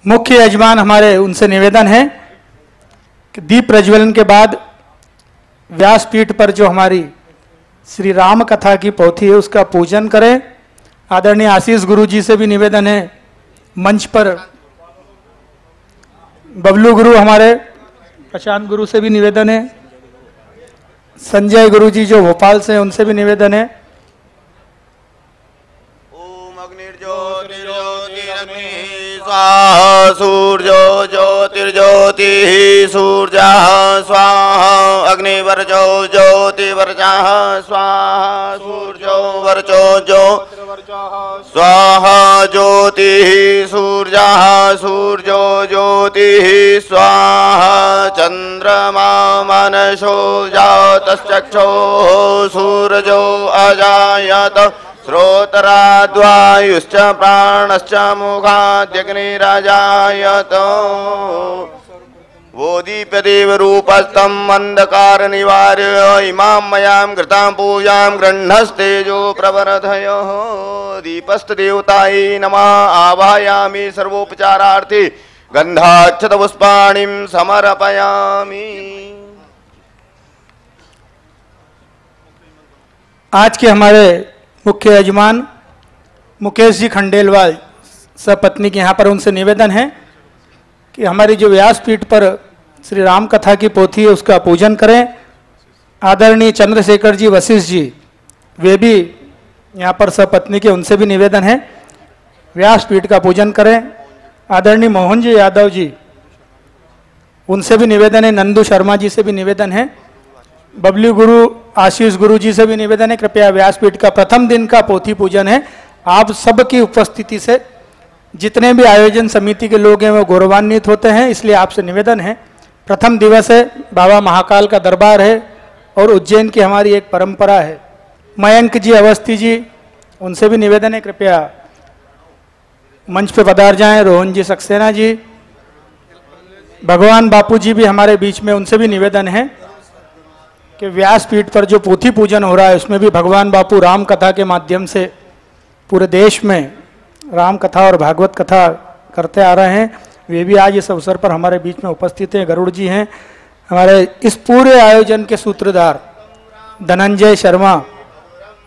मुख्य यजमान हमारे उनसे निवेदन है कि दीप प्रज्वलन के बाद व्यासपीठ पर जो हमारी श्री राम कथा की पोथी है उसका पूजन करें। आदरणीय आशीष गुरु जी से भी निवेदन है, मंच पर बबलू गुरु हमारे, प्रशांत गुरु से भी निवेदन है, संजय गुरु जी जो भोपाल से हैं उनसे भी निवेदन है। ओम अग्निर्ज्योतिर्ज्योतिरग्निः स्वाहा, सूर्यो ज्योतिर्ज्योतिः सूर्यः स्वाहा, अग्निवर्चो ज्योतिवर्चः स्वाहा, सूर्यो वर्चो ज्योतिर्वर्चः स्वाहा, ज्योतिः सूर्यः सूर्यो ज्योतिः स्वाहा, चन्द्रमा मनसो जातश्चक्षुः सूर्यो अजायत, श्रोत्राद्वायुश्च प्राणश्च मुखाद्यग्निराजायत, वो दीप्यदेव रूपस्थं अन्धकार निवार्य इमां मयां कृतां पूजां गृह्णस्तेजो प्रवर्धयः। दीपस्तदेवतायै नमः आवाहयामि सर्वोपचारार्थी गन्धाक्षतपुष्पाणिं समर्पयामि। आज के हमारे मुख्य यजमान मुकेश जी खंडेलवाल सपत्नी के यहाँ पर उनसे निवेदन है कि हमारी जो व्यासपीठ पर श्री राम कथा की पोथी है उसका पूजन करें। आदरणीय चंद्रशेखर जी वशिष्ठ जी वे भी यहाँ पर सपत्नी के, उनसे भी निवेदन है व्यासपीठ का पूजन करें। आदरणीय मोहन जी यादव जी उनसे भी निवेदन है, नंदू शर्मा जी से भी निवेदन है, बबलू गुरु आशीष गुरु जी से भी निवेदन है कृपया व्यासपीठ का प्रथम दिन का पोथी पूजन है। आप सबकी उपस्थिति से जितने भी आयोजन समिति के लोग हैं वो गौरवान्वित होते हैं, इसलिए आपसे निवेदन है। प्रथम दिवस है, बाबा महाकाल का दरबार है और उज्जैन की हमारी एक परंपरा है। मयंक जी अवस्थी जी उनसे भी निवेदन है कृपया मंच पे पधार जाएं। रोहन जी सक्सेना जी, भगवान बापू जी भी हमारे बीच में, उनसे भी निवेदन है कि व्यासपीठ पर जो पोथी पूजन हो रहा है उसमें भी भगवान बापू राम कथा के माध्यम से पूरे देश में राम कथा और भागवत कथा करते आ रहे हैं। वे भी आज इस अवसर पर हमारे बीच में उपस्थित हैं। गरुड़ जी हैं हमारे इस पूरे आयोजन के सूत्रधार, धनंजय शर्मा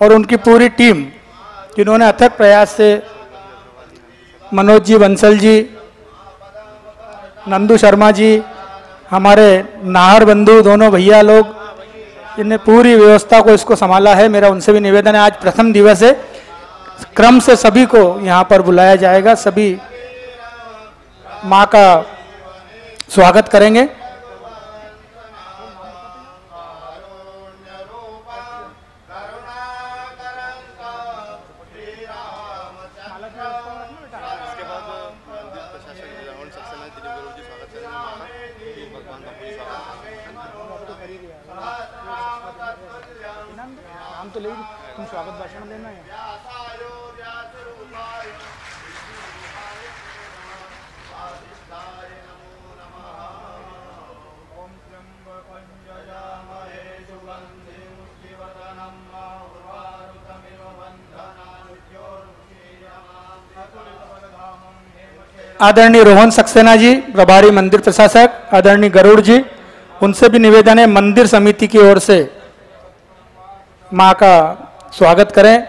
और उनकी पूरी टीम जिन्होंने अथक प्रयास से, मनोज जी बंसल जी, नंदू शर्मा जी, हमारे नाहर बंधु दोनों भैया लोग, जिनने पूरी व्यवस्था को इसको संभाला है। मेरा उनसे भी निवेदन है, आज प्रथम दिवस है, क्रम से सभी को यहाँ पर बुलाया जाएगा, सभी माँ का स्वागत करेंगे। तुम स्वागत भाषण देना है। आदरणीय रोहन सक्सेना जी प्रभारी मंदिर प्रशासक, आदरणीय गरुड़ जी, उनसे भी निवेदन है मंदिर समिति की ओर से माँ का स्वागत करें।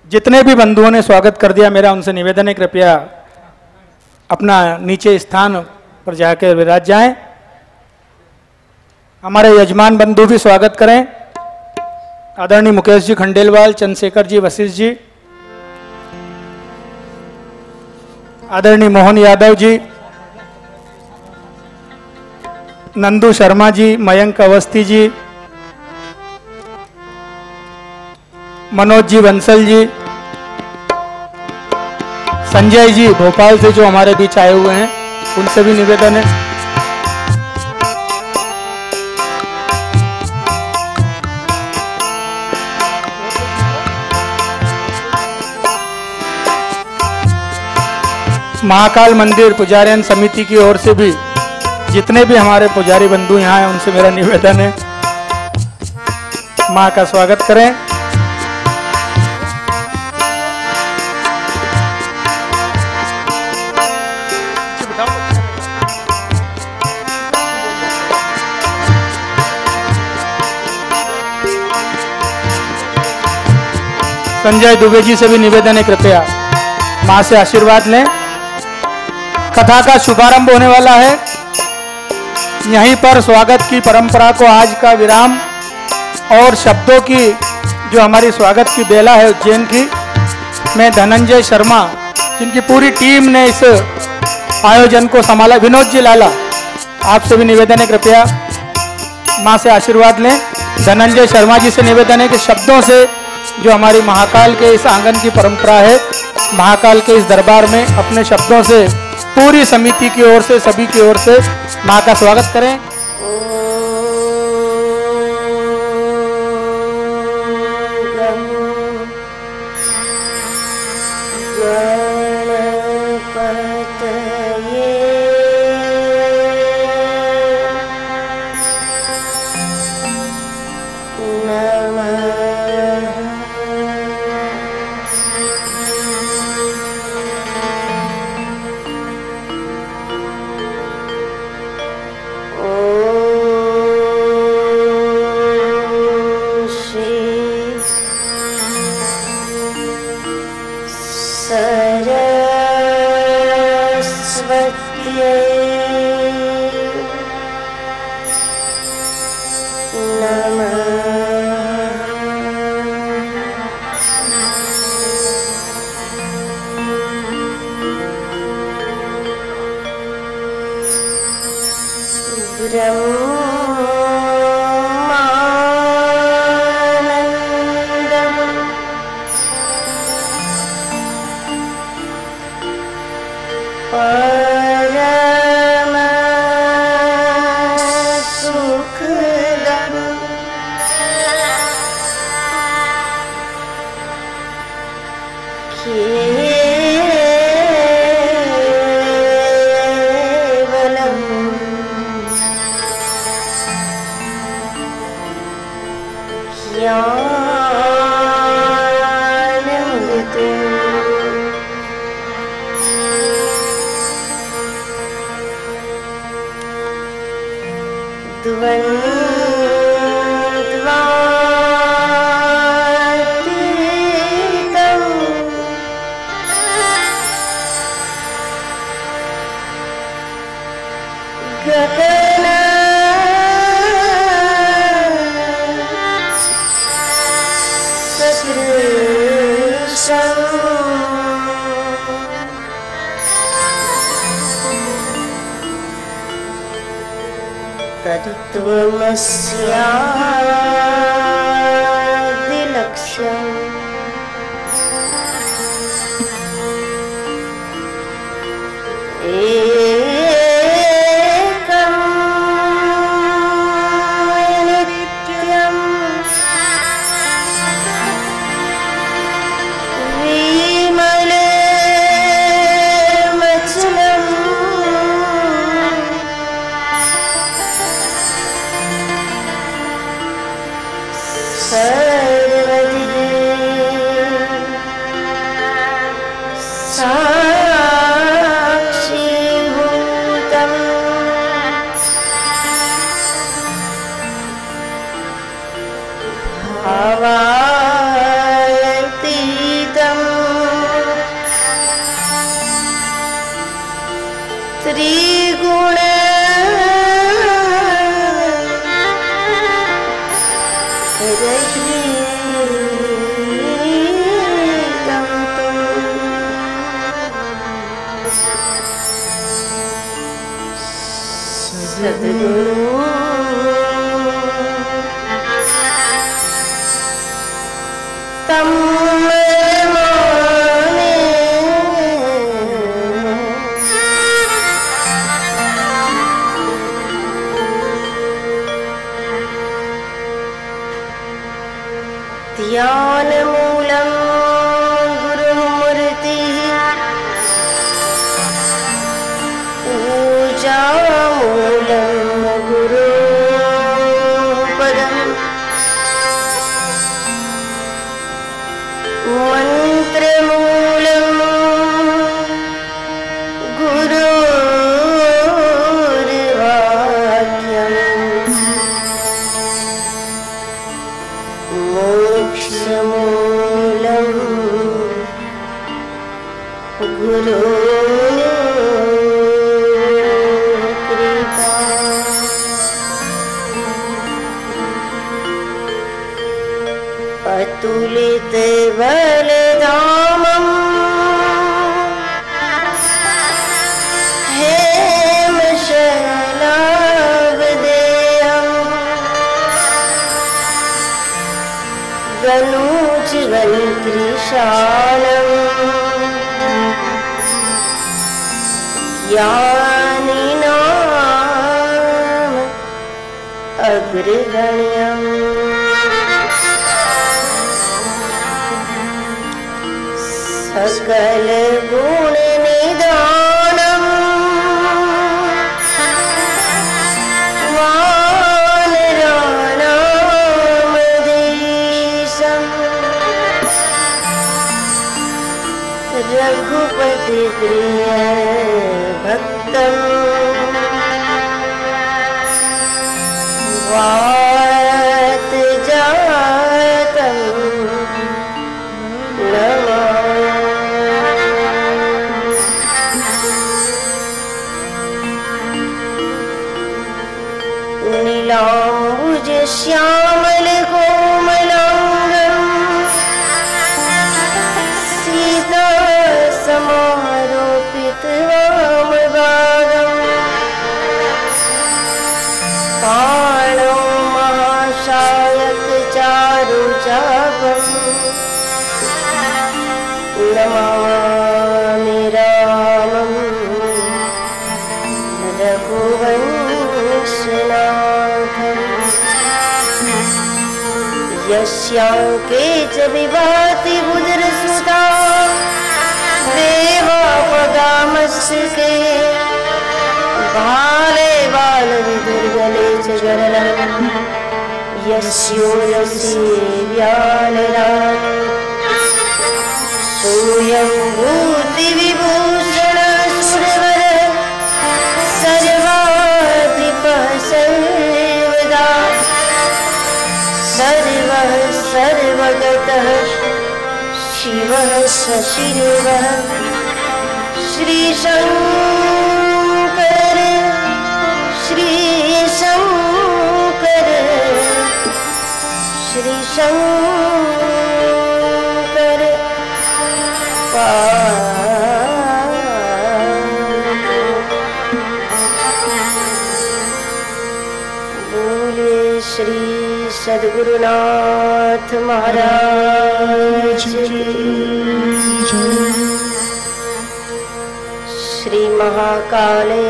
जितने भी बंधुओं ने स्वागत कर दिया, मेरा उनसे निवेदन है कृपया अपना नीचे स्थान पर जाकर विराज जाएं। हमारे यजमान बंधु भी स्वागत करें। आदरणीय मुकेश जी खंडेलवाल, चंद्रशेखर जी वशिष्ठ जी, आदरणीय मोहन यादव जी, नंदू शर्मा जी, मयंक अवस्थी जी, मनोज जी बंसल जी, संजय जी भोपाल से जो हमारे बीच आए हुए हैं उनसे भी निवेदन है। महाकाल मंदिर पुजारियन समिति की ओर से भी जितने भी हमारे पुजारी बंधु यहाँ हैं उनसे मेरा निवेदन है माँ का स्वागत करें। संजय दुबे जी से भी निवेदन है, कृपया माँ से आशीर्वाद लें। कथा का शुभारंभ होने वाला है। यहीं पर स्वागत की परंपरा को आज का विराम और शब्दों की जो हमारी स्वागत की बेला है उज्जैन की, मैं धनंजय शर्मा जिनकी पूरी टीम ने इस आयोजन को संभाला, विनोद जी लाला आपसे भी निवेदन है, कृपया माँ से आशीर्वाद लें। धनंजय शर्मा जी से निवेदन है कि शब्दों से जो हमारी महाकाल के इस आंगन की परंपरा है, महाकाल के इस दरबार में अपने शब्दों से पूरी समिति की ओर से, सभी की ओर से माँ का स्वागत करें। पूजा मूलम गुरु गुरु कृपा अतुलित बलधामम् हेमशैलावदेयम् गणोज्ज्वलकृशालम् ज्ञानिनाम् अग्रगण्यम् सकल गुण निदानम् वानराणामधीशम् रघुपति प्रिय भक्तम् वात जातम् नीलाम्बुज श्यामल कोमलांगम् सीता समारोपित वामभागम् पाणौ महाशायक चारुचापम् नमामि रामम् रघुवंशनाथम् यस्यांके च विभाति बुधुरसुता देवापगामस्के बाले बालविदुर्गले च गरलम् यस्योरसि व्यालनात् सूयं भूतिविभूषण सुरवर सर्वाधिपः सर्वदा सर्वः सर्वगतः शिवः सशिवः श्रीशङ्कर श्रीशङ्कर श्रीशङ्कर बोले श्री सद्गुरुनाथ महाराज की श्री महाकालेश्वर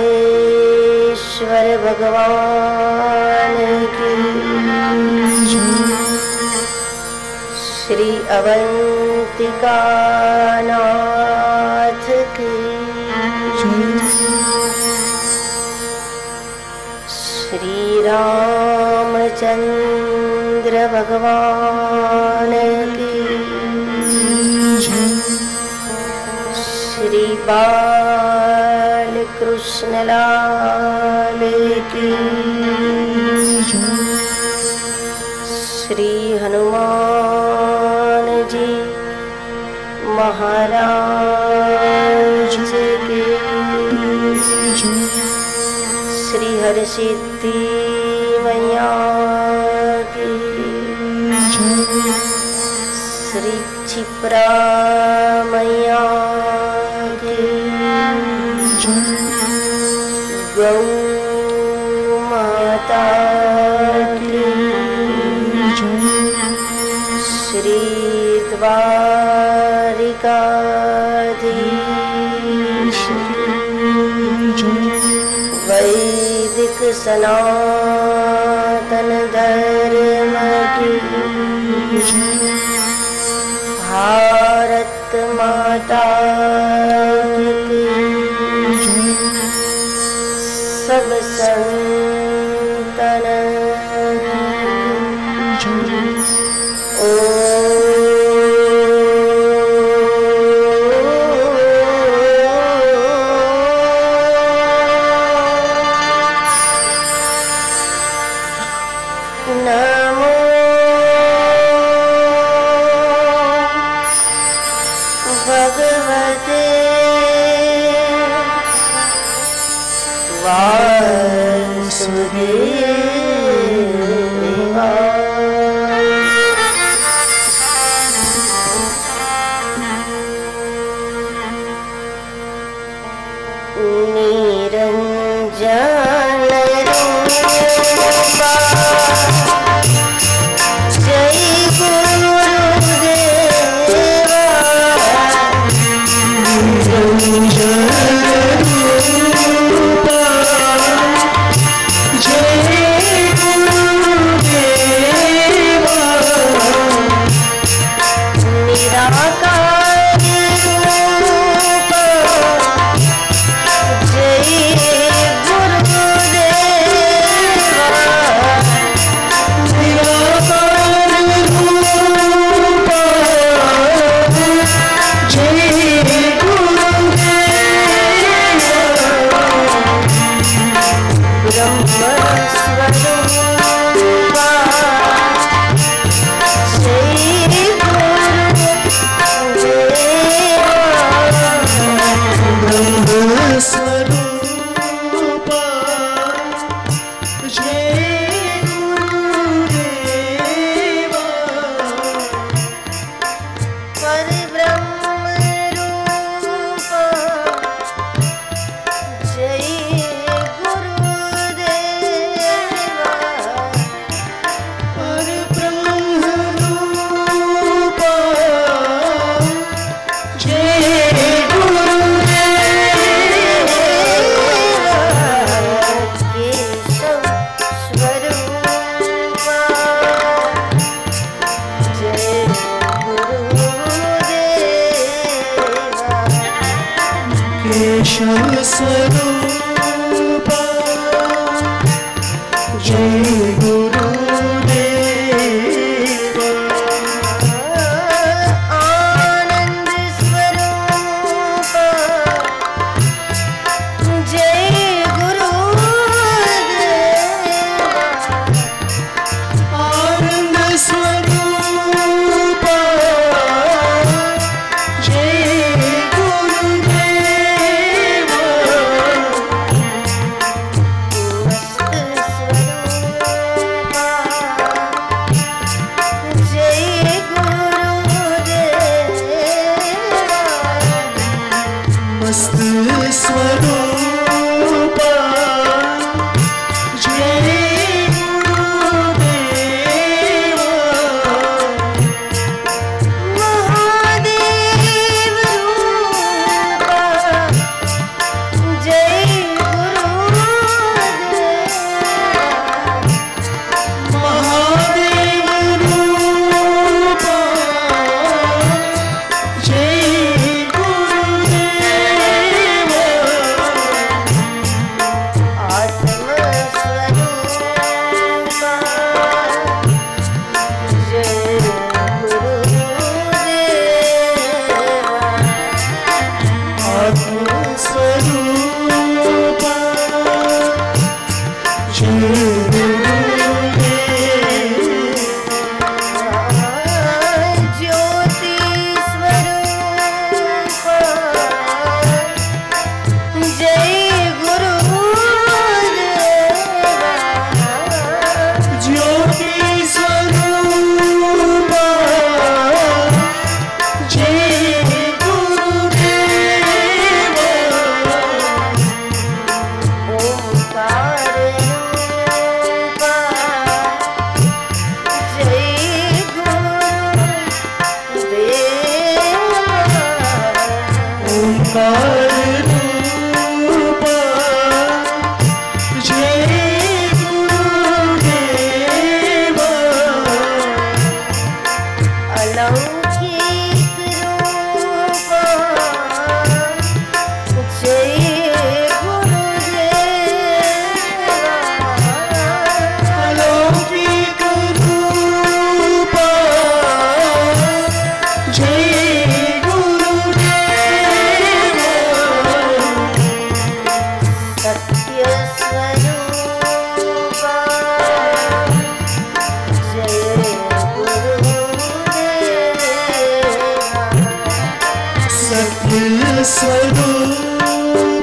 भगवान की श्री अवंतिकानाथ की श्री रामचंद्र भगवान की श्री बालकृष्ण लाल की श्री हनुमान जी महाराज की श्री हरसिद्धि मैया की श्री क्षिप्रा मैया की गौ माता की श्री द्वारिकाधीश वैदिक सनातन धर्म की भारत माता की सब संतन वासुदेवा स्वरूप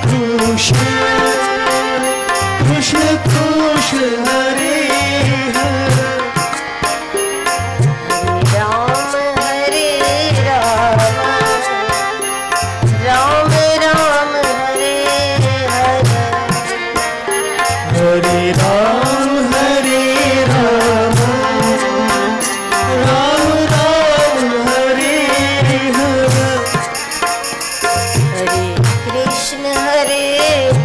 कृष्ण कृष्ण कृष्ण हरे हरे राम हरे राम राम राम हरे हरे हरे राम राम राम हरे हरे हरे कृष्ण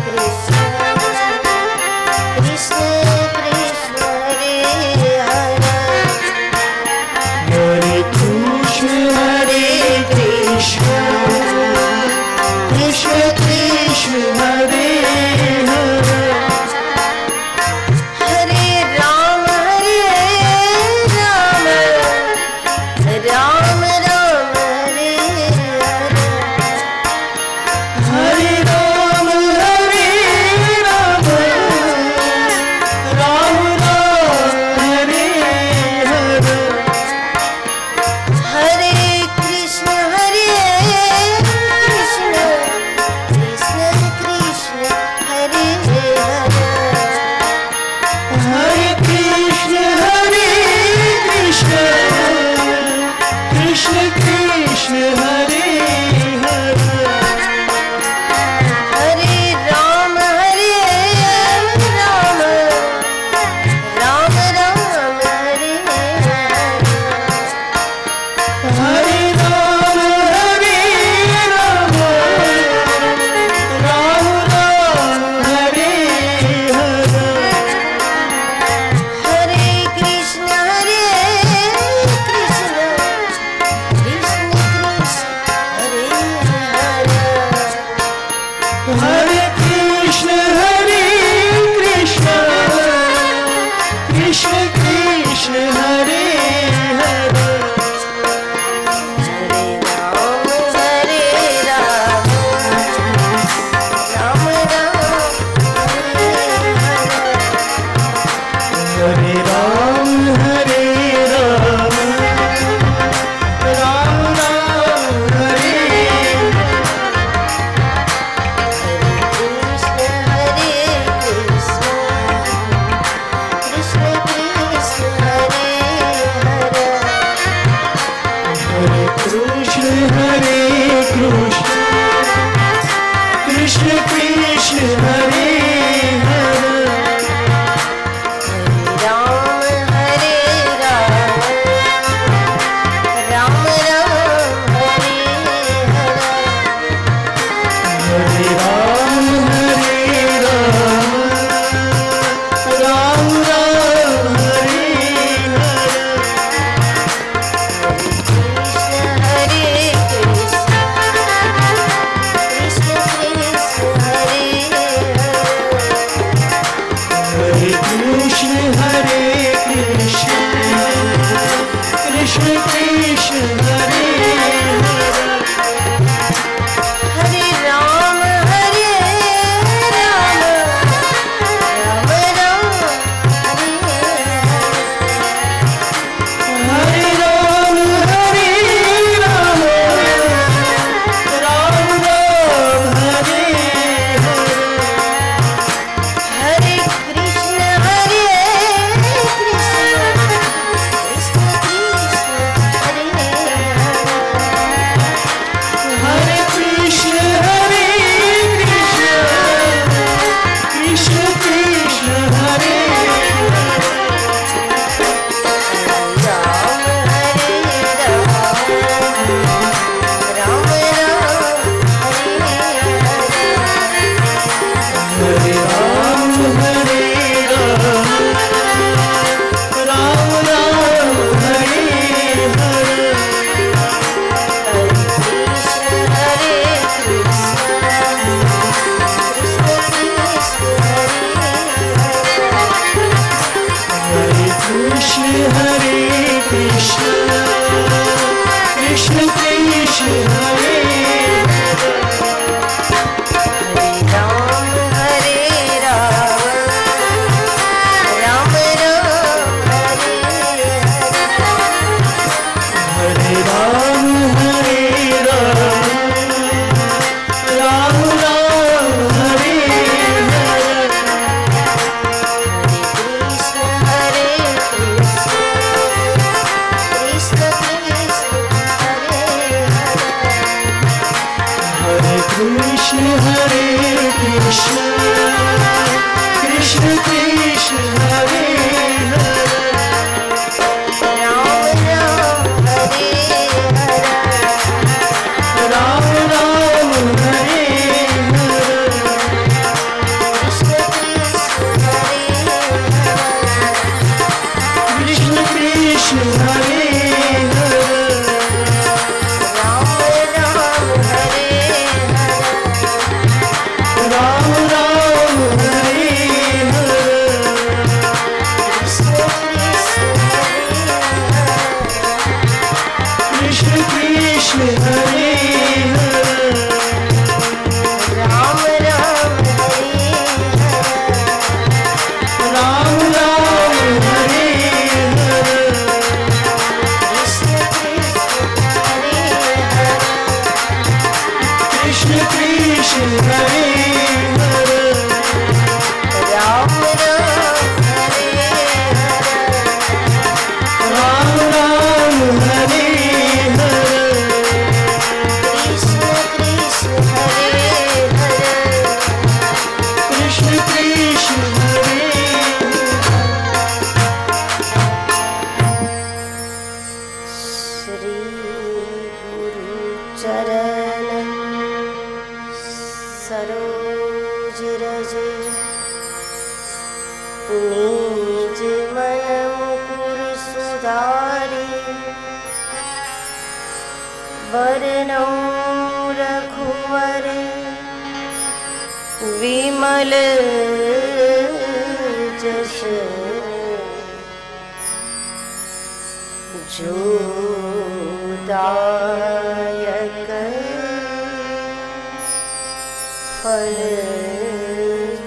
कृष्ण कृष्ण कृष्ण हरे हरे हरे कृष्ण कृष्ण कृष्ण हरे हरे हरे राम राम राम हरे हरे हरे राम राम राम हरे हरे हरे कृष्ण कृष्ण कृष्ण कृष्ण हरे हरे हरे कृष्ण कृष्ण कृष्ण हरे हरे हरे राम राम राम राम हरे हरे हरे राम राम राम हरे हरे हरे कृष्ण कृष्ण कृष्ण कृष्ण हरे हरे हरे कृष्ण कृष्ण कृष्ण हरे हरे हरे राम राम राम हरे हरे हरे राम राम राम हरे कृष्ण कृष्ण कृष्ण कृष्ण हरे हरे हरे कृष्ण कृष्ण कृष्ण हरे हरे राम राम राम हरे हरे हरे राम राम राम हरे हरे कृष्ण कृष्ण हरे कृष्ण कृष्ण कृष्ण हरे हरे राम राम हरे हरे राम राम हरे हरे कृष्ण कृष्ण हरे हरे कृष्ण कृष्ण हरे हरे राम राम हरे हरे राम राम हरे हरे कृष्ण कृष्ण कृष्ण कृष्ण हरे हरे हरे राम राम हरे राम राम हरे हरे कृष्ण कृष्ण हरे कृष्ण कृष्ण हरे हरे राम राम हरे राम राम हरे हरे कृष्ण कृष्ण हरे कृष्ण कृष्ण हरे श्री गुरु चरण सरोज रज निज मन मुकुर सुधारि वरनौ रघुवर विमल जस जोदायक फल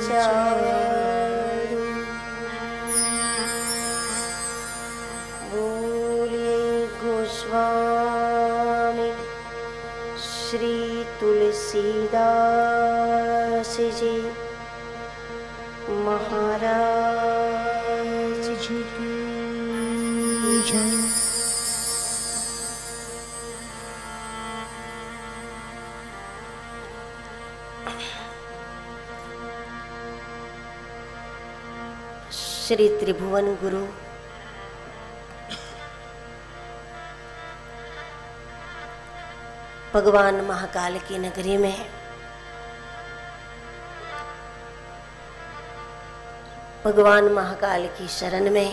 चारु बोले गोस्वामी श्री तुलसीदास जी महाराज जी की जय। श्री त्रिभुवन गुरु भगवान महाकाल की नगरी में भगवान महाकाल की शरण में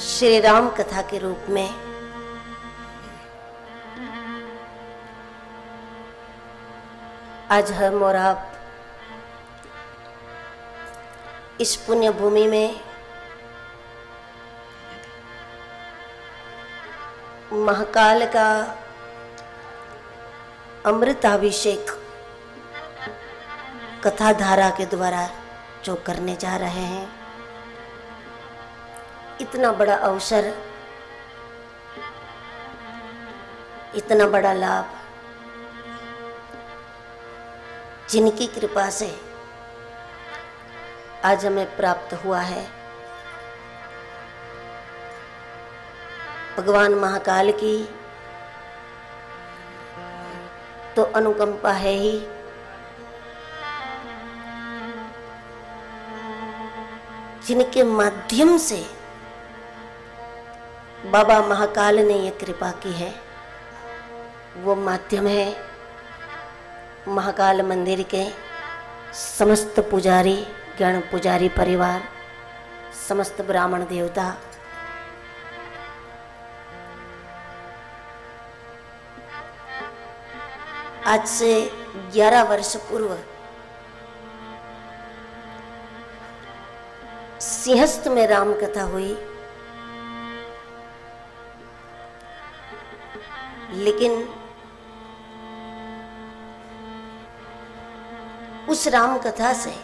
श्री राम कथा के रूप में आज हम और आप इस पुण्य भूमि में महाकाल का अमृताभिषेक कथा धारा के द्वारा जो करने जा रहे हैं, इतना बड़ा अवसर, इतना बड़ा लाभ जिनकी कृपा से आज हमें प्राप्त हुआ है। भगवान महाकाल की तो अनुकंपा है ही, जिनके माध्यम से बाबा महाकाल ने ये कृपा की है, वो माध्यम है महाकाल मंदिर के समस्त पुजारी गण, पुजारी परिवार, समस्त ब्राह्मण देवता। आज से 11 वर्ष पूर्व सिंहस्थ में राम कथा हुई, लेकिन उस राम कथा से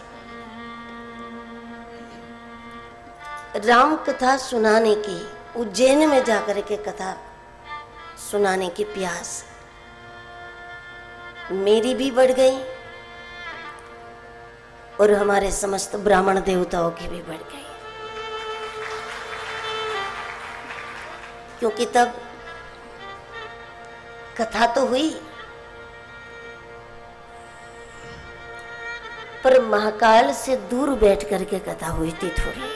राम कथा सुनाने की, उज्जैन में जाकर के कथा सुनाने की प्यास मेरी भी बढ़ गई और हमारे समस्त ब्राह्मण देवताओं की भी बढ़ गई। क्योंकि तब कथा तो हुई, पर महाकाल से दूर बैठ करके कथा हुई थी थोड़ी।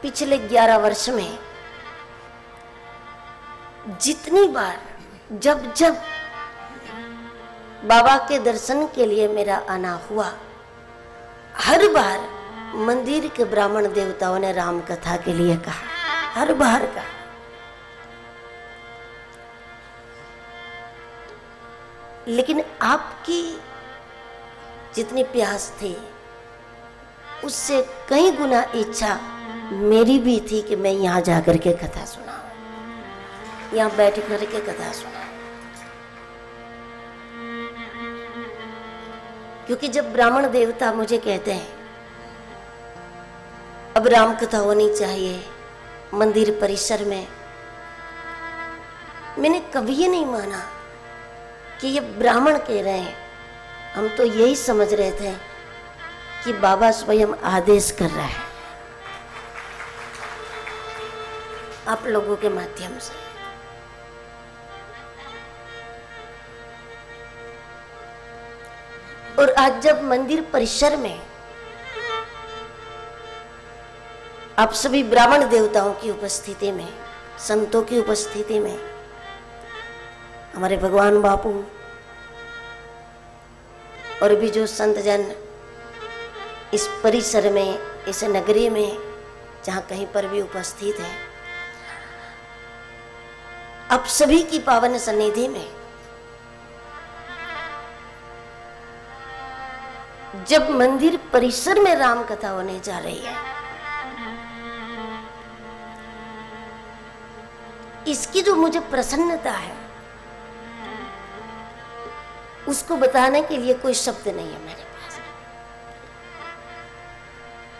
पिछले 11 वर्ष में जितनी बार जब जब बाबा के दर्शन के लिए मेरा आना हुआ, हर बार मंदिर के ब्राह्मण देवताओं ने राम कथा के लिए कहा, हर बार कहा। लेकिन आपकी जितनी प्यास थी उससे कई गुना इच्छा मेरी भी थी कि मैं यहाँ जाकर के कथा सुनाऊं, यहाँ बैठ कर के कथा सुनाऊं। क्योंकि जब ब्राह्मण देवता मुझे कहते हैं अब राम कथा होनी चाहिए मंदिर परिसर में, मैंने कभी ये नहीं माना कि ये ब्राह्मण कह रहे हैं। हम तो यही समझ रहे थे कि बाबा स्वयं आदेश कर रहा है आप लोगों के माध्यम से। और आज जब मंदिर परिसर में आप सभी ब्राह्मण देवताओं की उपस्थिति में, संतों की उपस्थिति में, हमारे भगवान बापू और भी जो संत जन इस परिसर में, इस नगरी में जहां कहीं पर भी उपस्थित हैं, आप सभी की पावन सन्निधि में जब मंदिर परिसर में राम कथा होने जा रही है, इसकी जो मुझे प्रसन्नता है उसको बताने के लिए कोई शब्द नहीं है मेरे पास।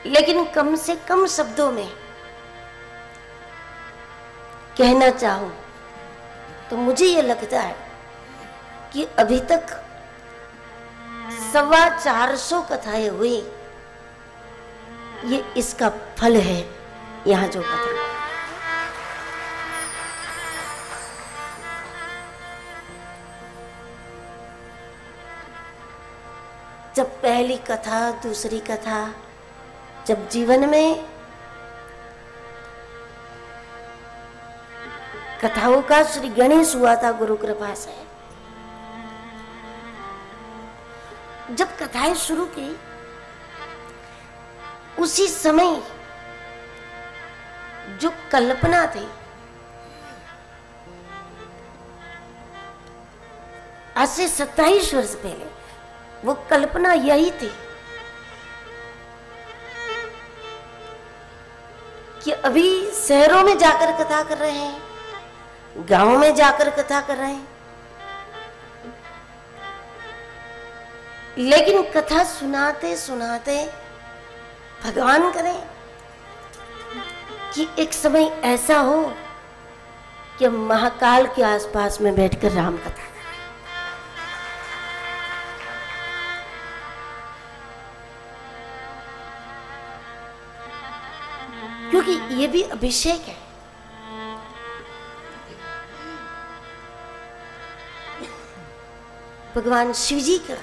लेकिन कम से कम शब्दों में कहना चाहूं तो मुझे ये लगता है कि अभी तक 450 कथाएं हुई, ये इसका फल है। यहां जो कथा जब पहली कथा, दूसरी कथा, जब जीवन में कथाओं का श्री गणेश हुआ था गुरु कृपा से, जब कथाएं शुरू की उसी समय जो कल्पना थी, आज से 27 वर्ष पहले वो कल्पना यही थी कि अभी शहरों में जाकर कथा कर रहे हैं, गांव में जाकर कथा कर रहे हैं, लेकिन कथा सुनाते सुनाते भगवान करें कि एक समय ऐसा हो कि महाकाल के आसपास में बैठकर राम कथा करें। क्योंकि ये भी अभिषेक है। भगवान शिव जी का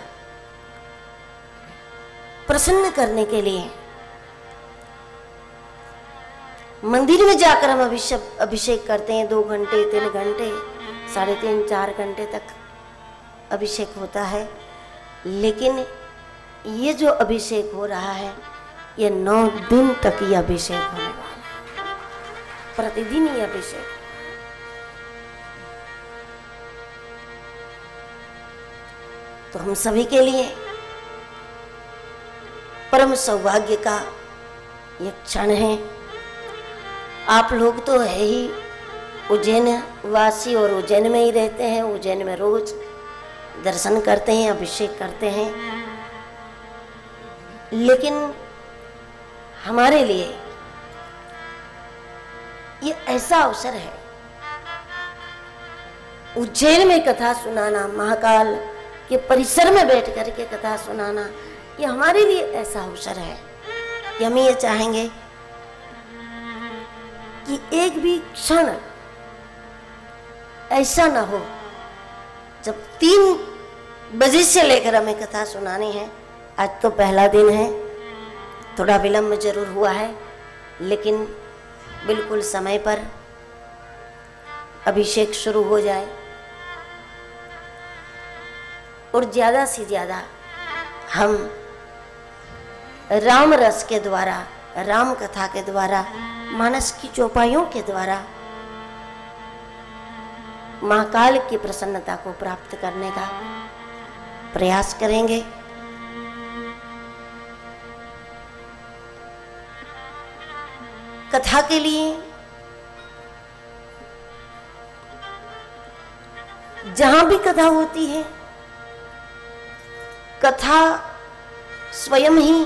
प्रसन्न करने के लिए मंदिर में जाकर हम अभिषेक करते हैं। 2 घंटे, 3 घंटे, 3.5, 4 घंटे तक अभिषेक होता है। लेकिन ये जो अभिषेक हो रहा है, ये 9 दिन तक ये अभिषेक होने वाला है, प्रतिदिन ये अभिषेक। तो हम सभी के लिए परम सौभाग्य का ये क्षण है। आप लोग तो है ही उज्जैन वासी और उज्जैन में ही रहते हैं, उज्जैन में रोज दर्शन करते हैं, अभिषेक करते हैं। लेकिन हमारे लिए ये ऐसा अवसर है, उज्जैन में कथा सुनाना, महाकाल के परिसर में बैठ करके कथा सुनाना, ये हमारे लिए ऐसा अवसर है कि हम ये चाहेंगे कि एक भी क्षण ऐसा ना हो जब 3 बजे से लेकर हमें कथा सुनानी है। आज तो पहला दिन है, थोड़ा विलम्ब जरूर हुआ है, लेकिन बिल्कुल समय पर अभिषेक शुरू हो जाए और ज़्यादा से ज़्यादा हम राम रस के द्वारा, राम कथा के द्वारा, मानस की चौपाइयों के द्वारा महाकाल की प्रसन्नता को प्राप्त करने का प्रयास करेंगे। कथा के लिए जहां भी कथा होती है, कथा स्वयं ही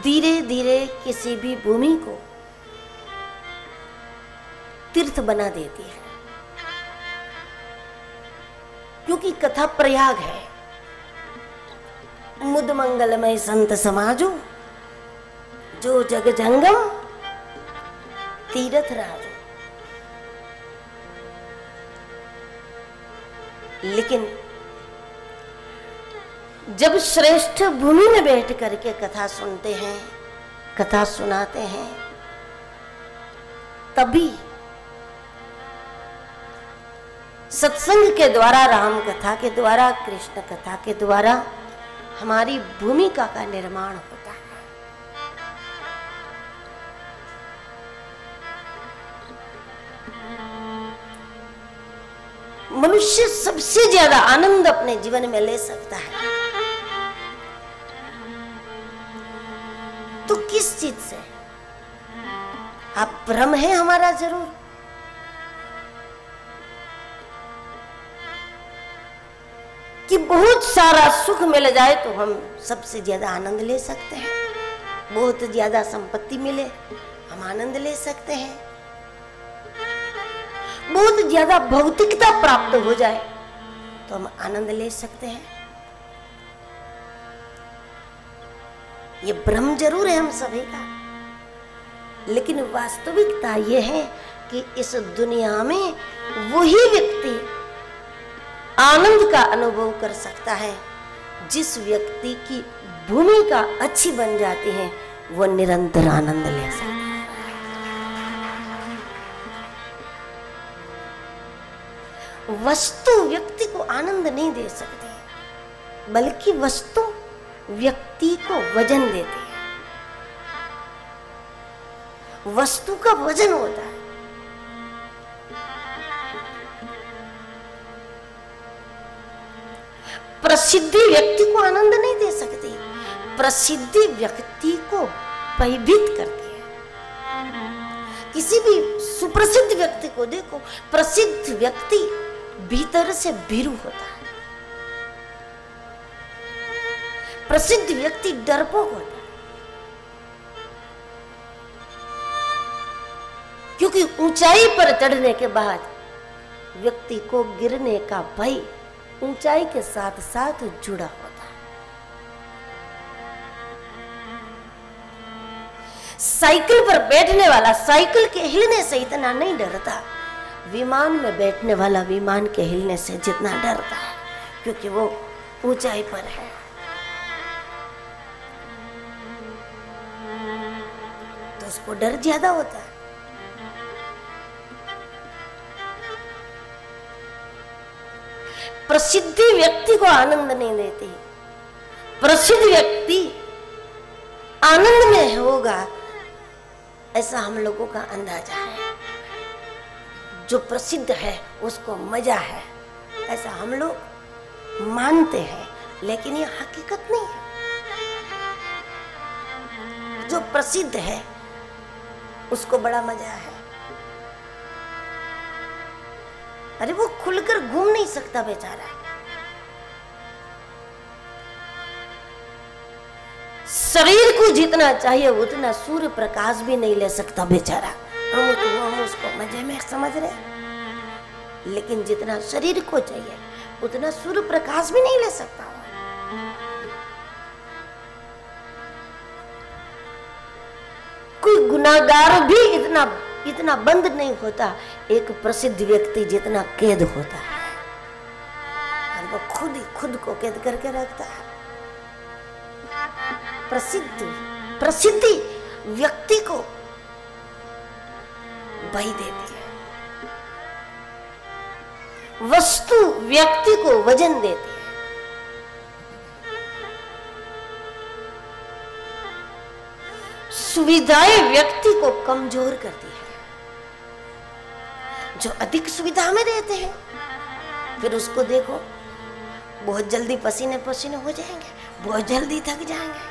धीरे धीरे किसी भी भूमि को तीर्थ बना देती है, क्योंकि कथा प्रयाग है। मुद मंगलमय संत समाजो, जो जग जंगम तीर्थ राजो। लेकिन जब श्रेष्ठ भूमि में बैठ करके कथा सुनते हैं, कथा सुनाते हैं, तभी सत्संग के द्वारा, राम कथा के द्वारा, कृष्ण कथा के द्वारा हमारी भूमिका का निर्माण होता है। मनुष्य सबसे ज्यादा आनंद अपने जीवन में ले सकता है तो किस चीज से? आप भ्रम है हमारा जरूर, कि बहुत सारा सुख मिल जाए तो हम सबसे ज्यादा आनंद ले सकते हैं, बहुत ज्यादा संपत्ति मिले हम आनंद ले सकते हैं, बहुत ज्यादा भौतिकता प्राप्त हो जाए तो हम आनंद ले सकते हैं। ये भ्रम जरूर है हम सभी का, लेकिन वास्तविकता ये है कि इस दुनिया में वही व्यक्ति आनंद का अनुभव कर सकता है जिस व्यक्ति की भूमिका अच्छी बन जाती है, वो निरंतर आनंद ले सकता है। वस्तु व्यक्ति को आनंद नहीं दे सकती, बल्कि वस्तु व्यक्ति को वजन देती है। वस्तु का वजन होता है। प्रसिद्धि व्यक्ति को आनंद नहीं दे सकती, प्रसिद्धि व्यक्ति को भयभीत करती है। किसी भी सुप्रसिद्ध व्यक्ति को देखो, प्रसिद्ध व्यक्ति भीतर से भीरू होता है, प्रसिद्ध व्यक्ति डरपोक होता है, क्योंकि ऊंचाई पर चढ़ने के बाद व्यक्ति को गिरने का भय ऊंचाई के साथ साथ जुड़ा होता है। साइकिल पर बैठने वाला साइकिल के हिलने से इतना नहीं डरता, विमान में बैठने वाला विमान के हिलने से जितना डरता है, क्योंकि वो ऊंचाई पर है। तो उसको डर ज्यादा होता है। प्रसिद्धि व्यक्ति को आनंद नहीं देती, प्रसिद्ध व्यक्ति आनंद में होगा ऐसा हम लोगों का अंदाजा है। जो प्रसिद्ध है उसको मजा है ऐसा हम लोग मानते हैं, लेकिन ये हकीकत नहीं है। जो प्रसिद्ध है उसको बड़ा मजा है। अरे वो खुलकर घूम नहीं सकता बेचारा, शरीर को जितना चाहिए उतना सूर्य प्रकाश भी नहीं ले सकता बेचारा। हम उसको मजे में समझ रहे, लेकिन जितना शरीर को चाहिए उतना सूर्य प्रकाश भी नहीं ले सकता। इतना इतना बंद नहीं होता एक प्रसिद्ध व्यक्ति जितना कैद होता है, और वो खुद ही खुद को कैद करके रखता है। प्रसिद्धि व्यक्ति को बही देती है, वस्तु व्यक्ति को वजन देती है। सुविधाएं व्यक्ति को कमजोर करती है। जो अधिक सुविधा में रहते हैं फिर उसको देखो, बहुत जल्दी पसीने पसीने हो जाएंगे, बहुत जल्दी थक जाएंगे।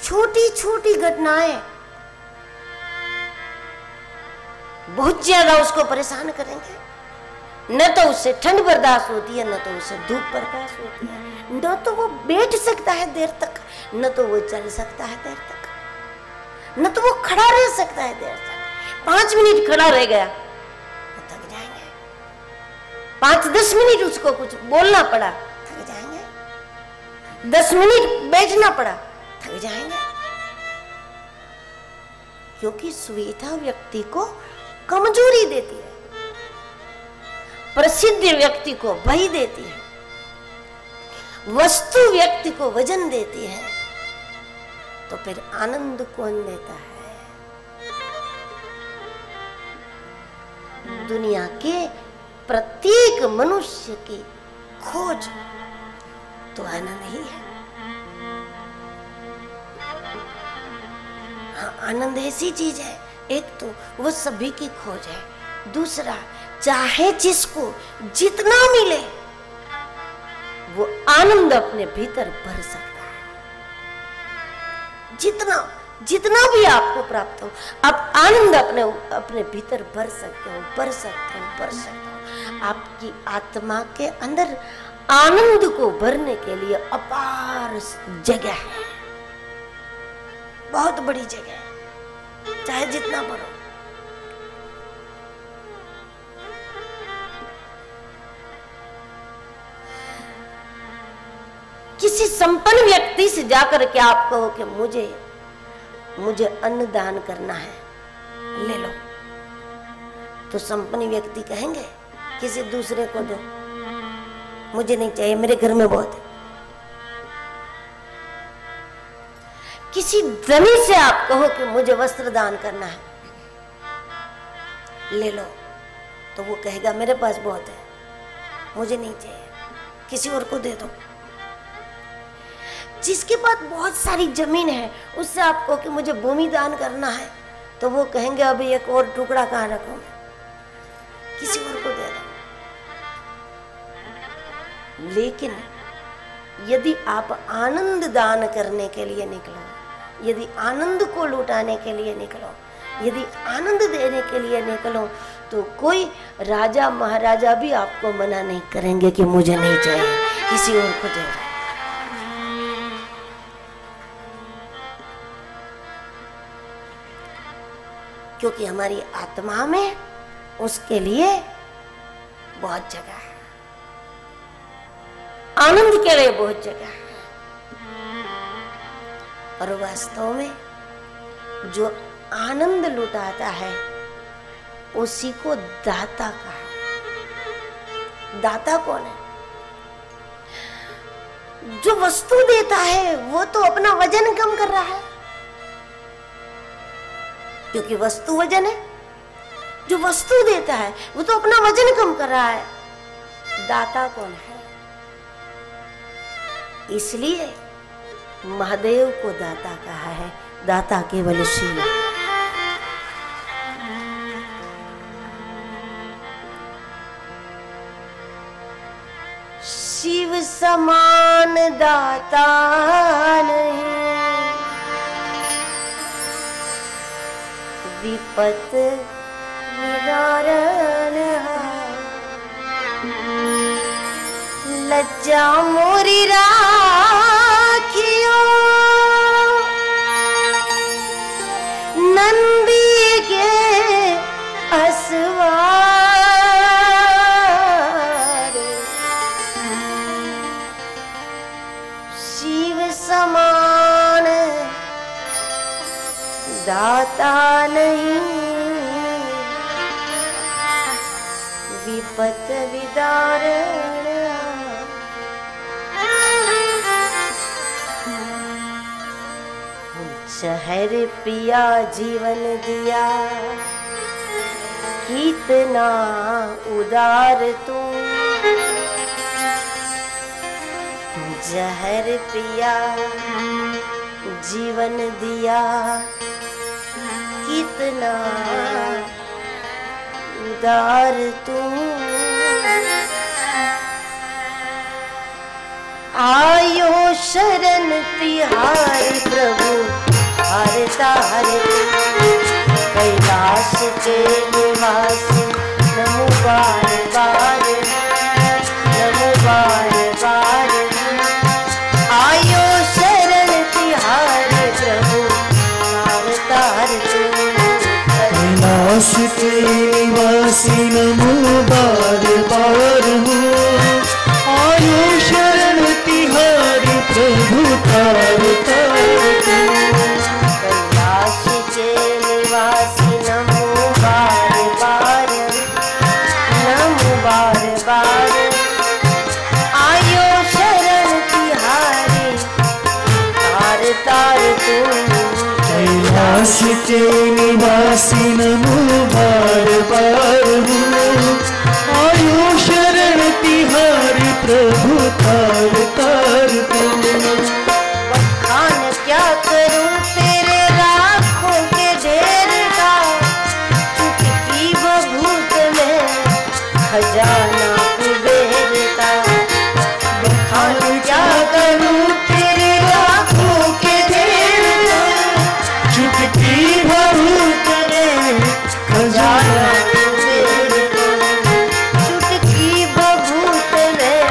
छोटी छोटी घटनाएं बहुत ज्यादा उसको परेशान करेंगे। न तो उससे ठंड बर्दाश्त होती है, न तो उससे धूप बर्दाश्त होती है, न तो वो बैठ सकता है देर तक, न तो वो चल सकता है देर तक, न तो वो खड़ा रह सकता है देर तक। 5 मिनट खड़ा रह गया तो थक जाएंगे, 5-10 मिनट उसको कुछ बोलना पड़ा थक जाएंगे, 10 मिनट बैठना पड़ा थक जाएंगे। क्योंकि सुविधा व्यक्ति को कमजोरी देती है, प्रसिद्ध व्यक्ति को भय देती है, वस्तु व्यक्ति को वजन देती है। तो फिर आनंद कौन देता है? दुनिया के प्रत्येक मनुष्य की खोज तो आनंद ही है। हाँ, आनंद ऐसी चीज है, एक तो वो सभी की खोज है, दूसरा चाहे जिसको जितना मिले वो आनंद अपने भीतर भर सकता है। जितना भी आपको प्राप्त हो, आप आनंद अपने भीतर भर सकते हो। आपकी आत्मा के अंदर आनंद को भरने के लिए अपार जगह है, बहुत बड़ी जगह है, चाहे जितना भरो। किसी संपन्न व्यक्ति से जाकर के आप कहो कि मुझे अन्न दान करना है, ले लो, तो संपन्न व्यक्ति कहेंगे किसी दूसरे को दो, मुझे नहीं चाहिए, मेरे घर में बहुत है। किसी धनी से आप कहो कि मुझे वस्त्र दान करना है, ले लो, तो वो कहेगा मेरे पास बहुत है, मुझे नहीं चाहिए, किसी और को दे दो। जिसके पास बहुत सारी जमीन है उससे आप कहो कि मुझे भूमि दान करना है, तो वो कहेंगे अभी एक और टुकड़ा कहाँ रखूं मैं, किसी और को दे दो। लेकिन यदि आप आनंद दान करने के लिए निकलो, यदि आनंद को लुटाने के लिए निकलो, यदि आनंद देने के लिए निकलो, तो कोई राजा महाराजा भी आपको मना नहीं करेंगे कि मुझे नहीं चाहिए, किसी और को दे दो। क्योंकि हमारी आत्मा में उसके लिए बहुत जगह है, आनंद के लिए बहुत जगह है। और वास्तव में जो आनंद लुटाता है उसी को दाता कहा। दाता कौन है? जो वस्तु देता है वो तो अपना वजन कम कर रहा है, क्योंकि वस्तु वजन है। जो वस्तु देता है वो तो अपना वजन कम कर रहा है। दाता कौन है? इसलिए महादेव को दाता कहा है। दाता केवल शिव है। शिव समान दाता नहीं, विपत निवारण लज्जा मोरी राखियो, नंदी के असवार, शिव समान विदारण शहर पिया जीवन दिया कितना उदार तू जहर पिया जीवन दिया कितना उदार तू आयो शरण तिहारी प्रभु हरता हरे कैलाश के निवासी नमो बार बार नमो बार बार आयो शरण तिहारी प्रभु हरता हरे कैलाश के निवासी नमो बार बार हो आयो शरण तिहारी प्रभु तार कैलाश के निवासी नमो बार बार आयो शरण तिहारी तार तार तू कैलाश के निवासी नमो बार बार हो आयो शरण तिहारी प्रभु तार तार बखान क्या करूं तेरे राखों के ढेर का चुटकी बभूत में खजाना कुबेर का बखान क्या करूं तेरे राखों के ढेर का चुटकी भभूत में खजाना कुबेर का चुटकी बभूत में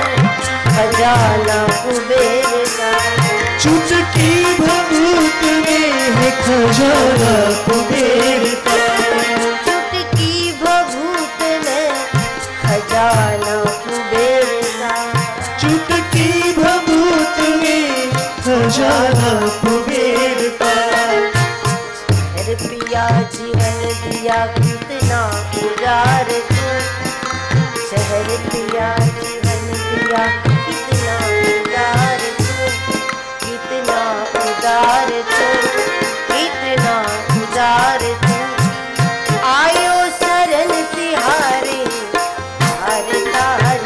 खजाना कुबेर का चुटकी भभूत में है खजाना कुबेर का चुटकी बभूत में खजाना कुबेर का चुटकी भभूत में खजाना कुबेर का हर पिया जीवन दिया कितना उदार तू शहर पिया जीवन दिया कितना उदार तू कितना उदार तू कितना उदार तू आयो शरण तिहारी हर तार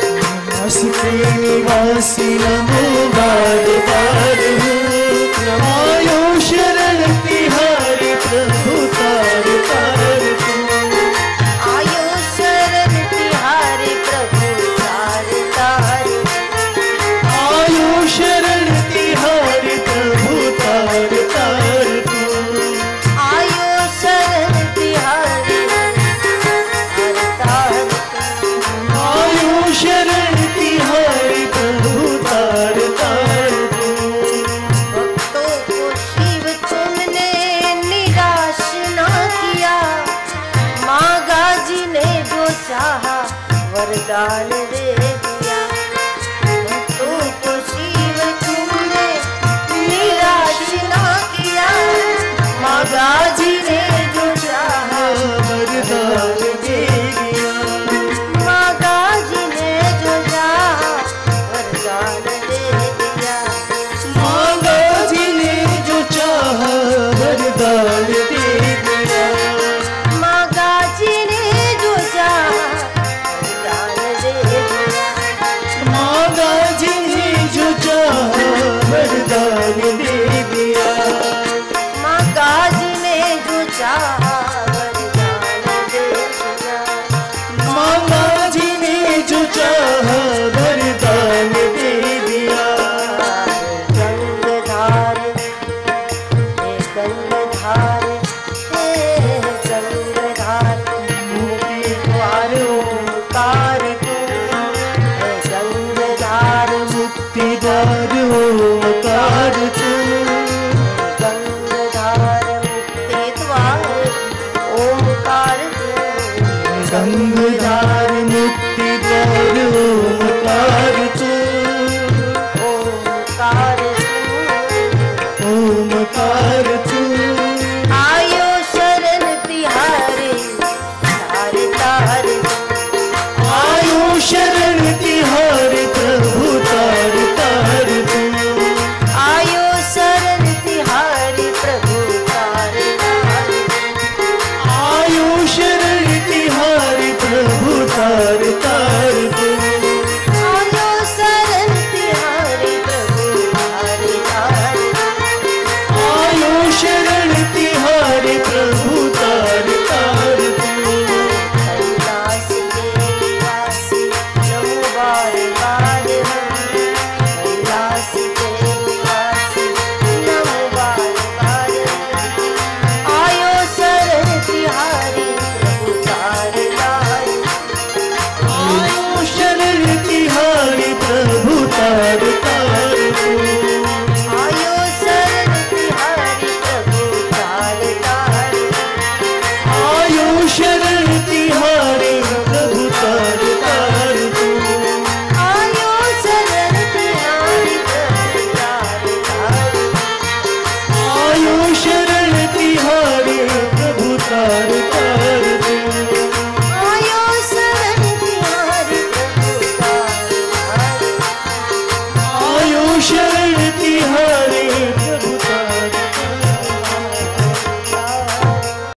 कैलाश के निवासी नमो बार बार हो आयो शरण तिहारी प्रभु तार तार आयो शरण तिहारी प्रभु तार तार आयो शरण तिहारी प्रभु तार तार आयो शरण तिहारी तार तार आयो शरण तिहारी प्रभु तार तार भक्तों को शिव तुमने निराश ना किया मांगा जी ने जो चाहा वरदान दे